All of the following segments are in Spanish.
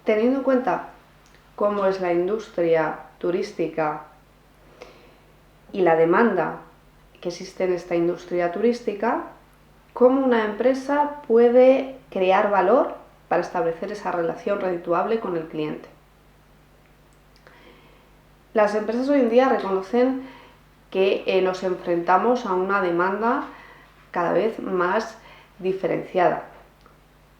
teniendo en cuenta cómo es la industria turística y la demanda que existe en esta industria turística, cómo una empresa puede crear valor para establecer esa relación redituable con el cliente. Las empresas hoy en día reconocen que nos enfrentamos a una demanda cada vez más diferenciada,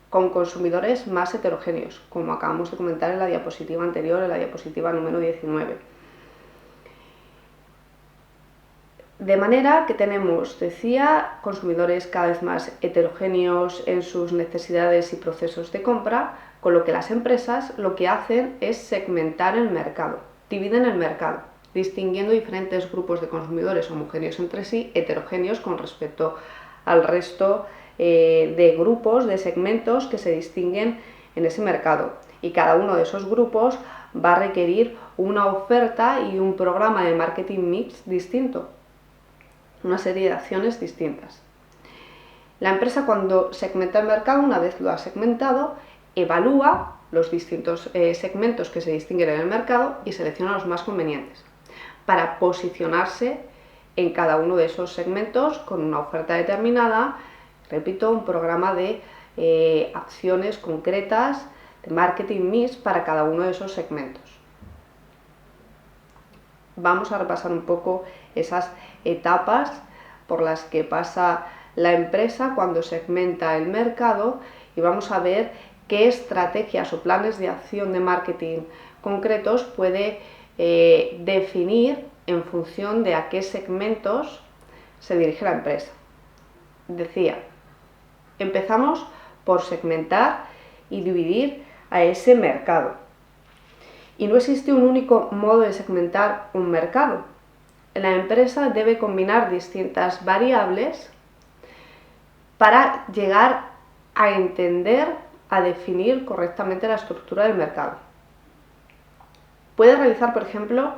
con consumidores más heterogéneos, como acabamos de comentar en la diapositiva anterior, en la diapositiva número 19. De manera que tenemos, decía, consumidores cada vez más heterogéneos en sus necesidades y procesos de compra, con lo que las empresas lo que hacen es segmentar el mercado, dividen el mercado, distinguiendo diferentes grupos de consumidores homogéneos entre sí, heterogéneos con respecto al resto de grupos, de segmentos que se distinguen en ese mercado. Y cada uno de esos grupos va a requerir una oferta y un programa de marketing mix distinto, una serie de acciones distintas. La empresa, cuando segmenta el mercado, una vez lo ha segmentado, evalúa los distintos segmentos que se distinguen en el mercado y selecciona los más convenientes para posicionarse en cada uno de esos segmentos con una oferta determinada, repito, un programa de acciones concretas de marketing mix para cada uno de esos segmentos. Vamos a repasar un poco esas etapas por las que pasa la empresa cuando segmenta el mercado y vamos a ver qué estrategias o planes de acción de marketing concretos puede definir en función de a qué segmentos se dirige la empresa. Decía, empezamos por segmentar y dividir a ese mercado. Y no existe un único modo de segmentar un mercado. La empresa debe combinar distintas variables para llegar a entender, a definir correctamente la estructura del mercado. Puede realizar, por ejemplo,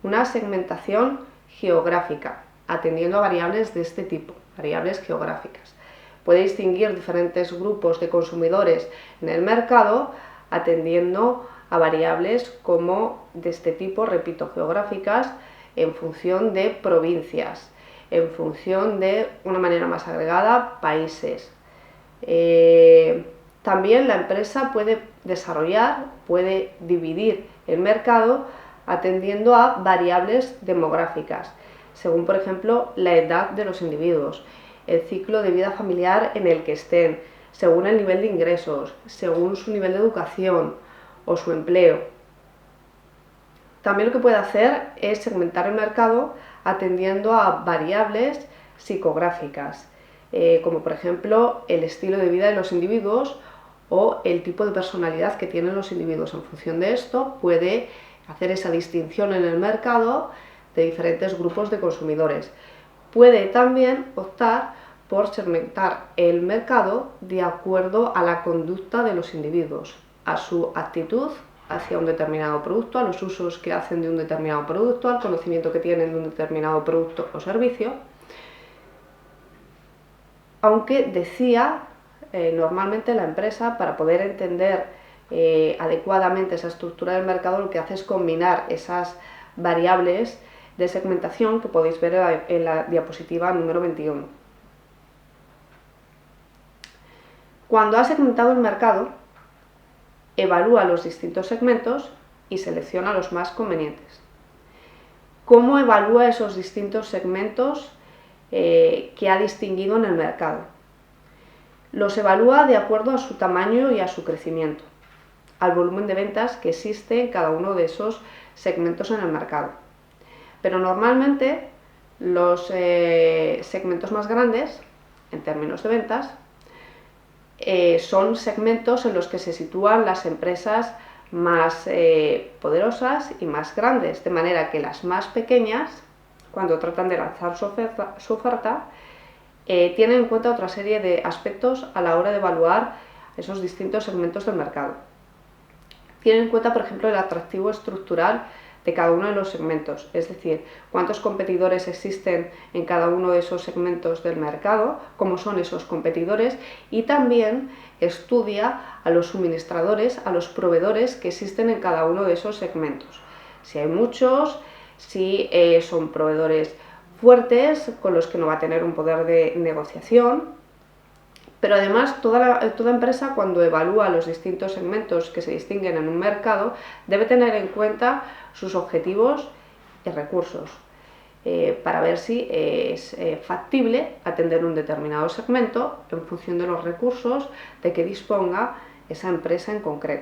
una segmentación geográfica, atendiendo a variables de este tipo, variables geográficas. Puede distinguir diferentes grupos de consumidores en el mercado, atendiendo a variables como de este tipo, repito, geográficas, en función de provincias, en función de una manera más agregada, países. También la empresa puede desarrollar, puede dividir el mercado atendiendo a variables demográficas, según por ejemplo la edad de los individuos, el ciclo de vida familiar en el que estén, según el nivel de ingresos, según su nivel de educación o su empleo. También lo que puede hacer es segmentar el mercado atendiendo a variables psicográficas, como por ejemplo el estilo de vida de los individuos o el tipo de personalidad que tienen los individuos. En función de esto puede hacer esa distinción en el mercado de diferentes grupos de consumidores. Puede también optar por segmentar el mercado de acuerdo a la conducta de los individuos, a su actitud hacia un determinado producto, a los usos que hacen de un determinado producto, al conocimiento que tienen de un determinado producto o servicio. Aunque decía, normalmente la empresa, para poder entender adecuadamente esa estructura del mercado, lo que hace es combinar esas variables de segmentación que podéis ver en la diapositiva número 21. Cuando ha segmentado el mercado, evalúa los distintos segmentos y selecciona los más convenientes. ¿Cómo evalúa esos distintos segmentos que ha distinguido en el mercado? Los evalúa de acuerdo a su tamaño y a su crecimiento, al volumen de ventas que existe en cada uno de esos segmentos en el mercado. Pero normalmente los segmentos más grandes, en términos de ventas, son segmentos en los que se sitúan las empresas más poderosas y más grandes, de manera que las más pequeñas, cuando tratan de lanzar su oferta, tienen en cuenta otra serie de aspectos a la hora de evaluar esos distintos segmentos del mercado. Tienen en cuenta, por ejemplo, el atractivo estructural de cada uno de los segmentos, es decir, cuántos competidores existen en cada uno de esos segmentos del mercado, cómo son esos competidores, y también estudia a los suministradores, a los proveedores que existen en cada uno de esos segmentos. Si hay muchos, si son proveedores fuertes con los que no va a tener un poder de negociación. Pero además toda empresa, cuando evalúa los distintos segmentos que se distinguen en un mercado, debe tener en cuenta sus objetivos y recursos para ver si es factible atender un determinado segmento en función de los recursos de que disponga esa empresa en concreto.